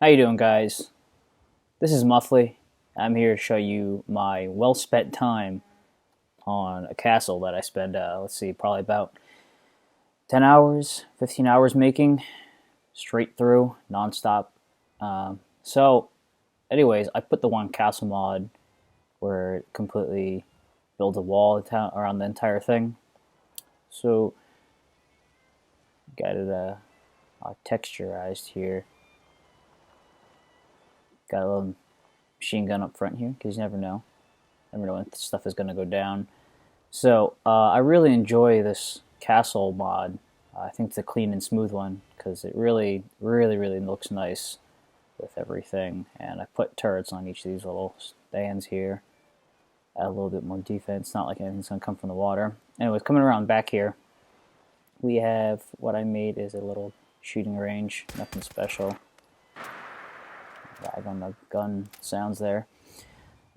How you doing, guys? This is Mufflee. I'm here to show you my well-spent time on a castle that I spent, let's see, probably about 10 hours, 15 hours making, straight through, non-stop. So, anyways, I put the one castle mod where it completely builds a wall around the entire thing. So, got it texturized here. Got a little machine gun up front here because you never know. Never know when stuff is going to go down. So I really enjoy this castle mod. I think it's a clean and smooth one because it really, really, really looks nice with everything. And I put turrets on each of these little stands here. Add a little bit more defense. Not like anything's going to come from the water. Anyways, coming around back here, we have what I made is a little shooting range. Nothing special. Lag on the gun sounds there.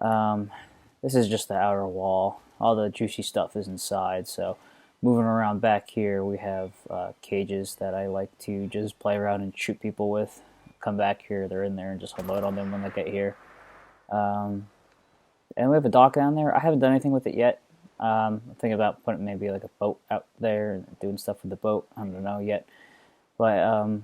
This is just the outer wall. All the juicy stuff is inside. So moving around back here, we have cages that I like to just play around and shoot people with. Come back here, they're in there, and just unload on them when they get here. And we have a dock down there. I haven't done anything with it yet. I'm thinking about putting maybe like a boat out there and doing stuff with the boat. I don't know yet. But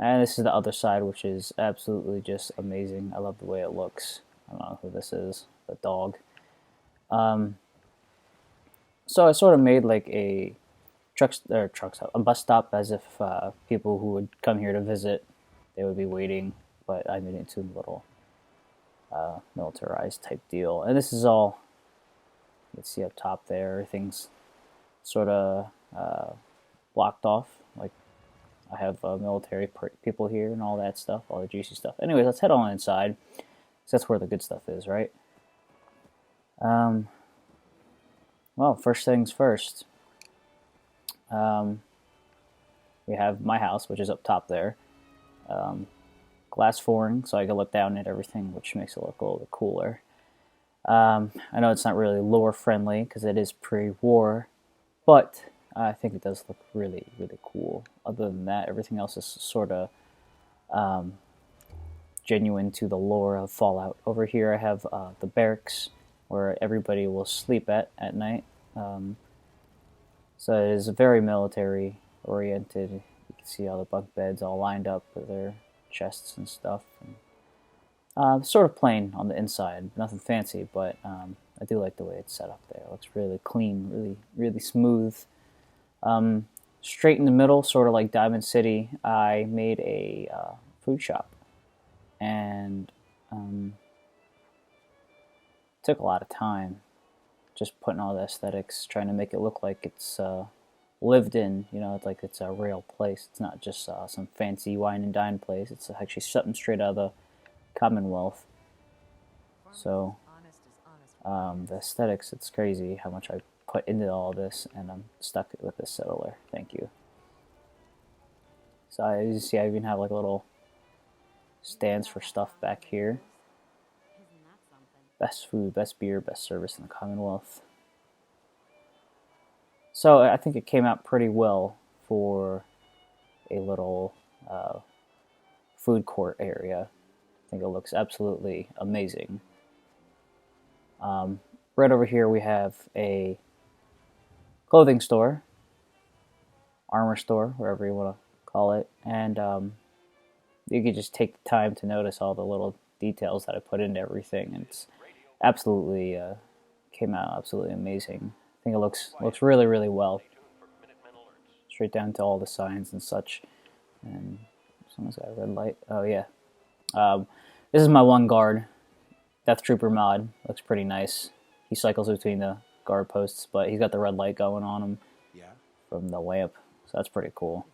and this is the other side, which is absolutely just amazing. I love the way it looks. I don't know who this is, the dog. So I sort of made like a a bus stop, as if people who would come here to visit, they would be waiting. But I made it into a little militarized type deal. And this is all, you can see up top there, everything's sort of blocked off. Like I have military people here and all that stuff, all the juicy stuff. Anyways, let's head on inside. So that's where the good stuff is, right? Well, first things first. We have my house, which is up top there. Glass flooring, so I can look down at everything, which makes it look a little bit cooler. I know it's not really lore friendly because it is pre-war, but I think it does look really, really cool. Other than that, everything else is sort of genuine to the lore of Fallout. Over here I have the barracks where everybody will sleep at night. So it is very military oriented. You can see all the bunk beds all lined up with their chests and stuff. And, sort of plain on the inside, nothing fancy, but I do like the way it's set up there. It looks really clean, really, really smooth. Straight in the middle, sort of like Diamond City, I made a food shop. And took a lot of time just putting all the aesthetics, trying to make it look like it's lived in, it's like it's a real place. It's not just some fancy wine and dine place. It's actually something straight out of the Commonwealth. So the aesthetics, it's crazy how much I put into all this, and I'm stuck with this settler. Thank you. So as you see, I even have like little stands for stuff back here. Best food, best beer, best service in the Commonwealth. So I think it came out pretty well for a little food court area. I think it looks absolutely amazing. Right over here we have a clothing store, armor store, wherever you want to call it, and you could just take the time to notice all the little details that I put into everything, and it's absolutely came out absolutely amazing. I think it looks really, really well, straight down to all the signs and such. And someone's got a red light. Oh yeah. This is my one guard, Death Trooper mod. Looks pretty nice. He cycles between the guard posts, but he's got the red light going on him from the lamp, so that's pretty cool.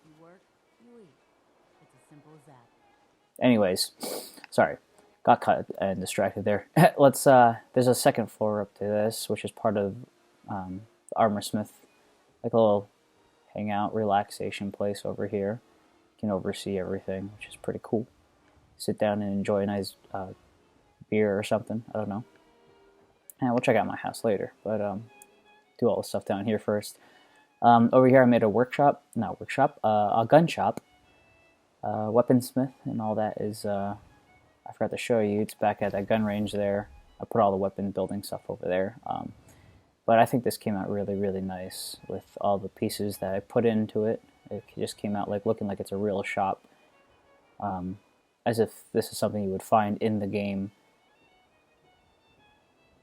Anyways, sorry, got cut and distracted there. Let's. There's a second floor up to this, which is part of the armorsmith, like a little hangout, relaxation place over here. You can oversee everything, which is pretty cool. Sit down and enjoy a nice beer or something. I don't know. And we'll check out my house later, but do all the stuff down here first. Over here, I made a gun shop. weaponsmith and all that is, I forgot to show you, it's back at that gun range there. I put all the weapon building stuff over there. But I think this came out really, really nice with all the pieces that I put into it. It just came out like looking like it's a real shop, as if this is something you would find in the game,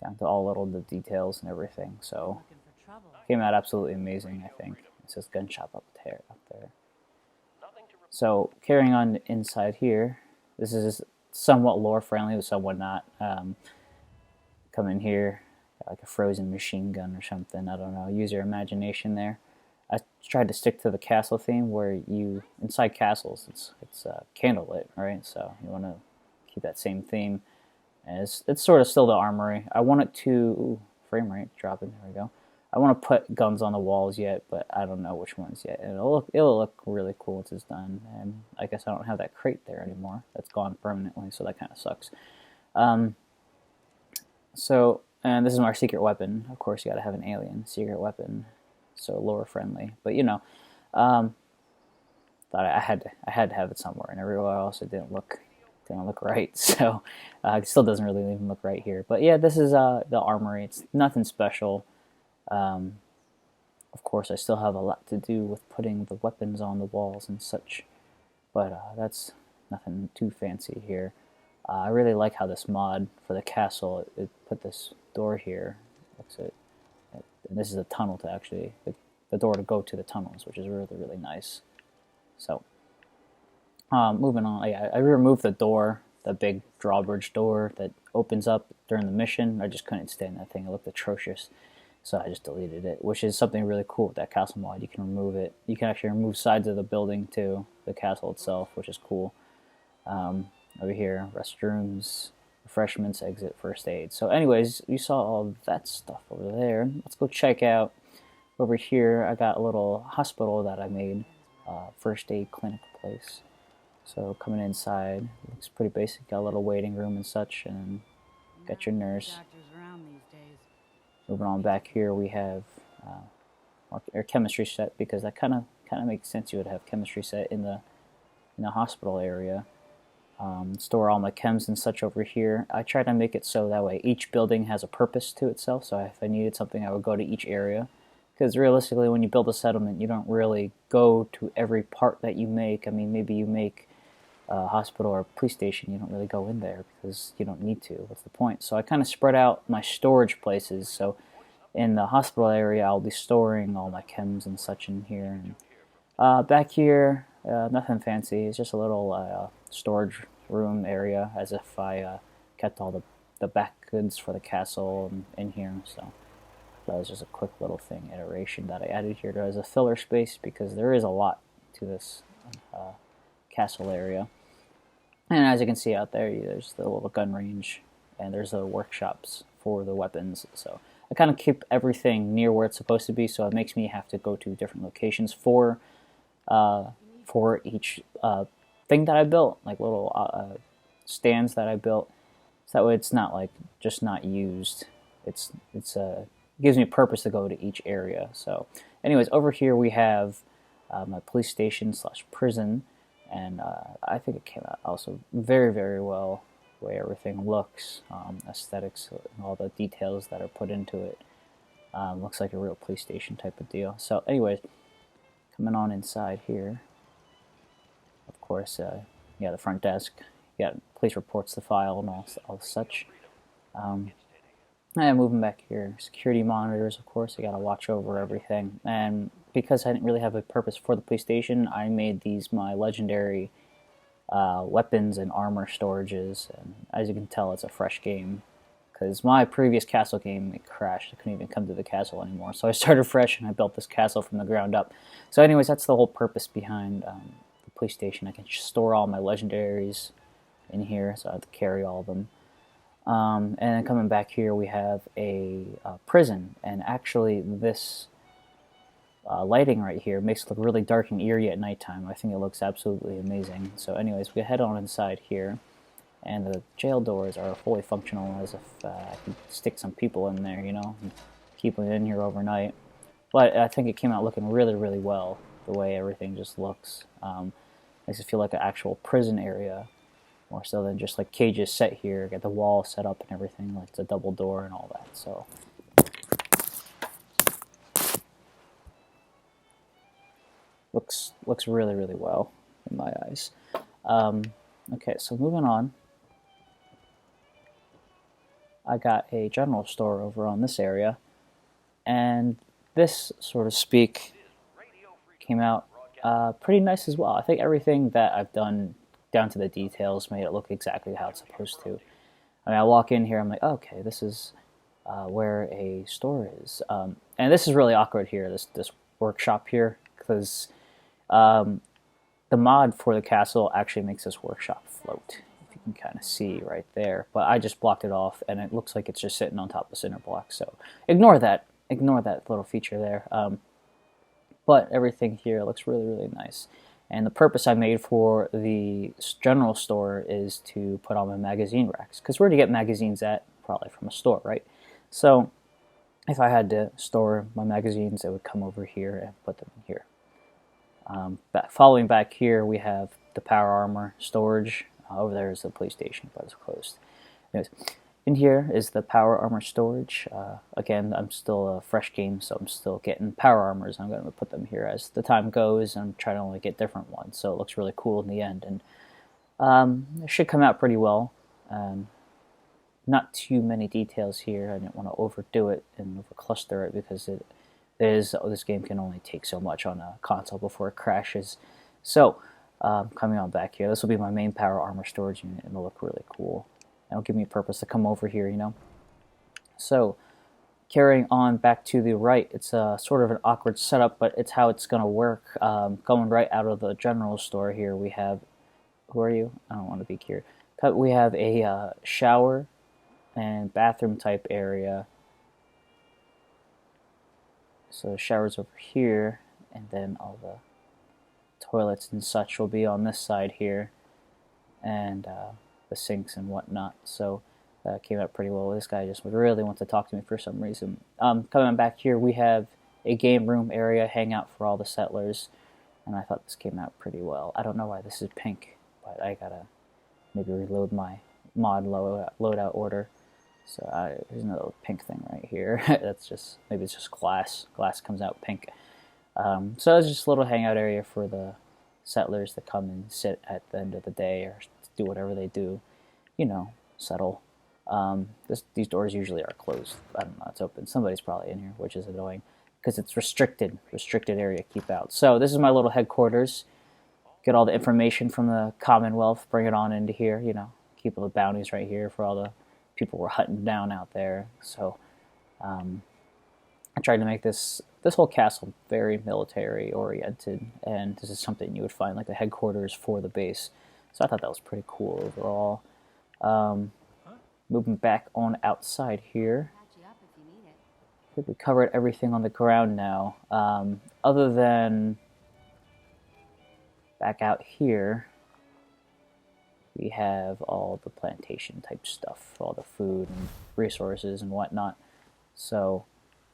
down to all little the details and everything. So came out absolutely amazing. I think it says gun shop up there. So carrying on inside here, this is somewhat lore friendly, but somewhat not. Come in here, like a frozen machine gun or something. I don't know. Use your imagination there. I tried to stick to the castle theme, where you inside castles, it's candlelit, right? So you want to keep that same theme. And it's sort of still the armory. I want it to frame rate dropping. There we go. I want to put guns on the walls yet, but I don't know which ones yet. And it'll look really cool once it's done. And I guess I don't have that crate there anymore. That's gone permanently, so that kind of sucks. And this is our secret weapon. Of course, you got to have an alien secret weapon, so lore friendly. But you know, thought I had to have it somewhere, and everywhere else it didn't look right. So it still doesn't really even look right here. But yeah, this is the armory. It's nothing special. Of course, I still have a lot to do with putting the weapons on the walls and such, but that's nothing too fancy here. I really like how this mod for the castle, it put this door here. That's it. And this is a tunnel to actually, the door to go to the tunnels, which is really, really nice. So, moving on, I removed the door, the big drawbridge door that opens up during the mission. I just couldn't stand that thing. It looked atrocious. So I just deleted it, which is something really cool with that castle mod. You can remove it. You can actually remove sides of the building too, the castle itself, which is cool. Over here, restrooms, refreshments, exit, first aid. So anyways, you saw all that stuff over there. Let's go check out over here. I got a little hospital that I made, first aid clinic place. So coming inside, looks pretty basic. Got a little waiting room and such, and got your nurse. Moving on back here, we have our chemistry set, because that kind of makes sense. You would have chemistry set in the hospital area. Store all my chems and such over here. I try to make it so that way each building has a purpose to itself. So if I needed something, I would go to each area. Because realistically, when you build a settlement, you don't really go to every part that you make. I mean, maybe you make a hospital or a police station, you don't really go in there because you don't need to. What's the point? So I kind of spread out my storage places. So in the hospital area, I'll be storing all my chems and such in here. And back here, nothing fancy. It's just a little storage room area, as if I kept all the back goods for the castle in here. So that was just a quick little thing, iteration that I added here as a filler space, because there is a lot to this castle area. And as you can see out there, there's the little gun range, and there's the workshops for the weapons. So I kind of keep everything near where it's supposed to be, so it makes me have to go to different locations for each thing that I built, like little stands that I built. So that way it's not like just not used. It gives me purpose to go to each area. So anyways, over here we have my police station / prison, and I think it came out also very, very well, the way everything looks, aesthetics, and all the details that are put into it. Looks like a real police station type of deal. So anyways, coming on inside here, of course, yeah, the front desk, you got police reports to file and all such. And moving back here, security monitors, of course, you got to watch over everything. And because I didn't really have a purpose for the police station, I made these my legendary weapons and armor storages. And as you can tell, it's a fresh game, because my previous castle game, it crashed. I couldn't even come to the castle anymore. So I started fresh, and I built this castle from the ground up. So anyways, that's the whole purpose behind the police station. I can store all my legendaries in here, so I have to carry all of them. And then coming back here, we have a prison, and actually this lighting right here makes it look really dark and eerie at nighttime. I think it looks absolutely amazing. So anyways, we head on inside here, and the jail doors are fully functional, as if I could stick some people in there, you know, and keep them in here overnight. But I think it came out looking really, really well, the way everything just looks. Makes it feel like an actual prison area, more so than just like cages set here. Got the wall set up and everything, like it's a double door and all that. So looks really really well in my eyes. Okay, so moving on, I got a general store over on this area, and this, sort of speak, came out pretty nice as well. I think everything that I've done down to the details made it look exactly how it's supposed to. I mean, I walk in here, I'm like, oh, okay, this is where a store is, and this is really awkward here. This workshop here, because the mod for the castle actually makes this workshop float. If you can kind of see right there, but I just blocked it off, and it looks like it's just sitting on top of cinder blocks. So ignore that. Ignore that little feature there. But everything here looks really, really nice. And the purpose I made for the general store is to put on my magazine racks. Because where do you get magazines at? Probably from a store, right? So if I had to store my magazines, it would come over here and put them in here. Following back here, we have the power armor storage. Over there is the police station, but it's closed. Anyways, in here is the power armor storage. Again, I'm still a fresh game, so I'm still getting power armors. I'm going to put them here as the time goes. I'm trying to only get different ones, so it looks really cool in the end. And it should come out pretty well. Not too many details here. I didn't want to overdo it and overcluster it, because this game can only take so much on a console before it crashes. So, coming on back here, this will be my main power armor storage unit, and it'll look really cool. It'll give me a purpose to come over here, you know. So, carrying on back to the right, it's a sort of an awkward setup, but it's how it's going to work. Going right out of the general store here, we have, who are you? I don't want to be here. We have a shower and bathroom type area. So the shower's over here, and then all the toilets and such will be on this side here, and the sinks and whatnot. So that came out pretty well. This guy just really wants to talk to me for some reason. Coming back here, we have a game room area, hangout for all the settlers, and I thought this came out pretty well. I don't know why this is pink, but I gotta maybe reload my mod loadout order. So there's another pink thing right here. That's just, maybe it's just glass. Glass comes out pink. So it's just a little hangout area for the settlers that come and sit at the end of the day, or do whatever they do, you know, settle. These doors usually are closed. I don't know, it's open. Somebody's probably in here, which is annoying, because it's restricted area, keep out. So this is my little headquarters. Get all the information from the Commonwealth, bring it on into here, you know, keep all the bounties right here for all the people we're hunting down out there. So I tried to make this whole castle very military oriented, and this is something you would find like the headquarters for the base. So I thought that was pretty cool overall. Moving back on outside here, I think we covered everything on the ground now, other than back out here. We have all the plantation type stuff, all the food and resources and whatnot. So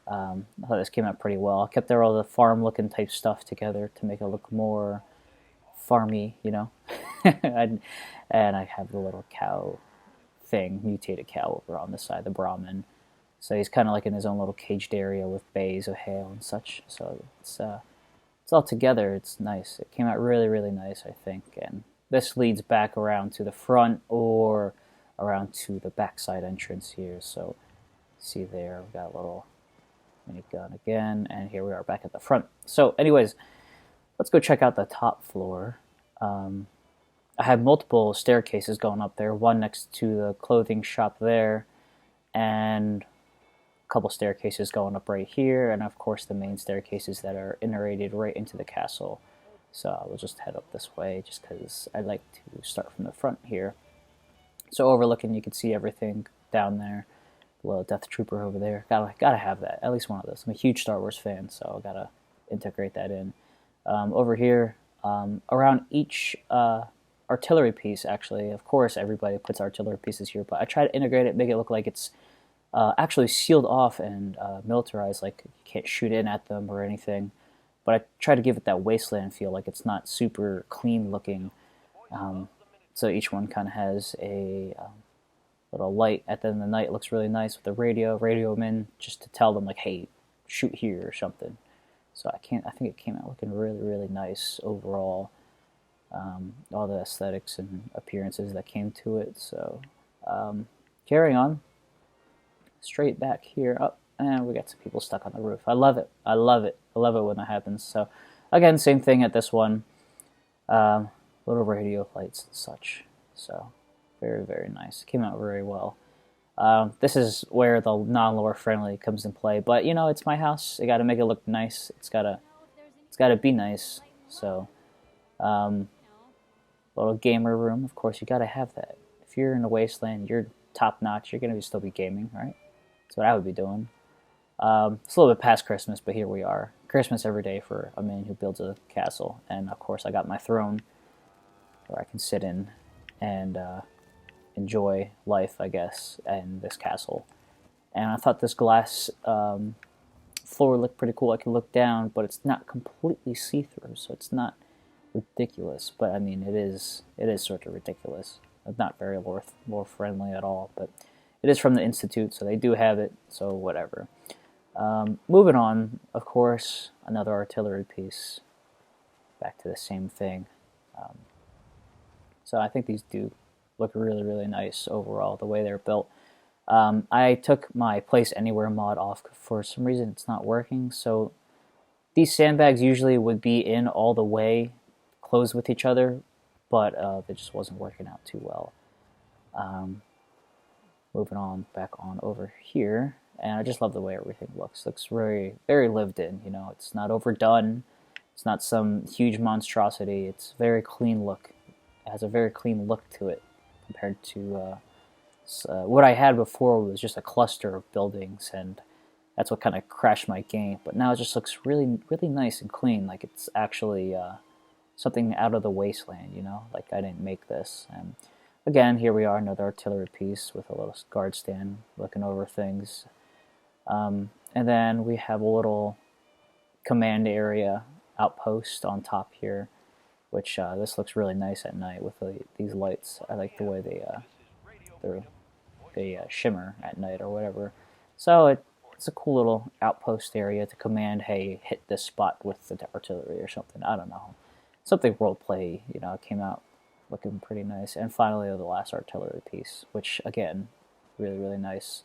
I thought this came out pretty well. I kept all the farm looking type stuff together to make it look more farmy, you know. and I have the little cow thing, mutated cow over on this side, the Brahmin. So he's kind of like in his own little caged area with bays of hail and such. So it's all together. It's nice. It came out really, really nice, I think. And this leads back around to the front or around to the backside entrance here. So see there, we've got a little minigun again, and here we are back at the front. So anyways, let's go check out the top floor. I have multiple staircases going up there, one next to the clothing shop there, and a couple staircases going up right here, and of course the main staircases that are iterated right into the castle. So we'll just head up this way, just because I like to start from the front here. So overlooking, you can see everything down there. The little Death Trooper over there. Gotta have that. At least one of those. I'm a huge Star Wars fan, so I gotta integrate that in. Over here, around each artillery piece, actually, of course, everybody puts artillery pieces here, but I try to integrate it, make it look like it's actually sealed off and militarized, like you can't shoot in at them or anything. but I try to give it that wasteland feel, like it's not super clean looking. So each one kind of has a little light at the end of the night. It looks really nice with the radio them in just to tell them like, hey, shoot here or something. So I think it came out looking really, really nice overall. All the aesthetics and appearances that came to it. So carrying on, straight back here up, and we got some people stuck on the roof. I love it. I love it. I love it when that happens. So again, same thing at this one. Little radio lights and such. So very, very nice. Came out very well. This is where the non-lore friendly comes in play. But you know, it's my house. I got to make it look nice. It's gotta be nice. So, little gamer room. Of course, you got to have that. If you're in a wasteland, you're top notch. You're gonna still be gaming, right? That's what I would be doing. It's a little bit past Christmas, but here we are. Christmas every day for a man who builds a castle. And of course, I got my throne where I can sit in and enjoy life, I guess, in this castle. And I thought this glass floor looked pretty cool. I can look down, but it's not completely see-through, so it's not ridiculous. But I mean, it is sort of ridiculous. It's not very lore friendly at all, but it is from the Institute, so they do have it, so whatever. Moving on, of course, another artillery piece. Back to the same thing. So I think these do look really, really nice overall, the way they're built. I took my Place Anywhere mod off. For some reason, it's not working. So these sandbags usually would be in all the way, closed with each other, but it just wasn't working out too well. Moving on, back on over here. And I just love the way everything looks. Looks very, very lived in, you know. It's not overdone. It's not some huge monstrosity. It's very clean look. It has a very clean look to it compared to what I had before was just a cluster of buildings, and that's what kind of crashed my game. But now it just looks really, really nice and clean, like it's actually something out of the wasteland, you know? Like I didn't make this. And again, here we are, another artillery piece with a little guard stand looking over things. And then we have a little command area outpost on top here, which this looks really nice at night with these lights. I like the way they shimmer at night or whatever. So it's a cool little outpost area to command, hey, hit this spot with the artillery or something. I don't know. Something role play, you know, came out looking pretty nice. And finally, the last artillery piece, which again, really, really nice.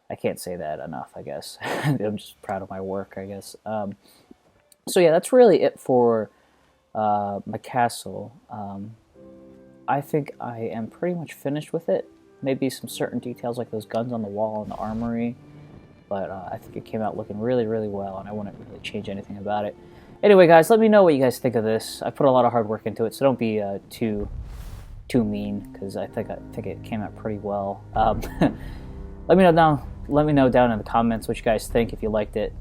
I can't say that enough, I guess. I'm just proud of my work, I guess. So yeah, that's really it for my castle. I think I am pretty much finished with it. Maybe some certain details like those guns on the wall and the armory, but I think it came out looking really, really well, and I wouldn't really change anything about it. Anyway, guys, let me know what you guys think of this. I put a lot of hard work into it, so don't be too mean, because I think it came out pretty well. Let me know down in the comments what you guys think, if you liked it.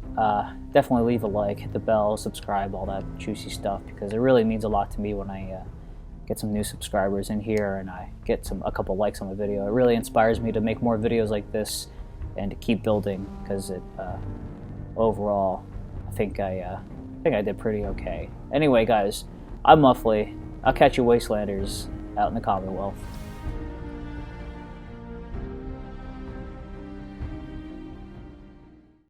Definitely leave a like, hit the bell, subscribe, all that juicy stuff, because it really means a lot to me when I get some new subscribers in here and I get a couple likes on my video. It really inspires me to make more videos like this and to keep building, because it overall I think I did pretty okay. Anyway, guys, I'm Mufflee. I'll catch you Wastelanders out in the Commonwealth.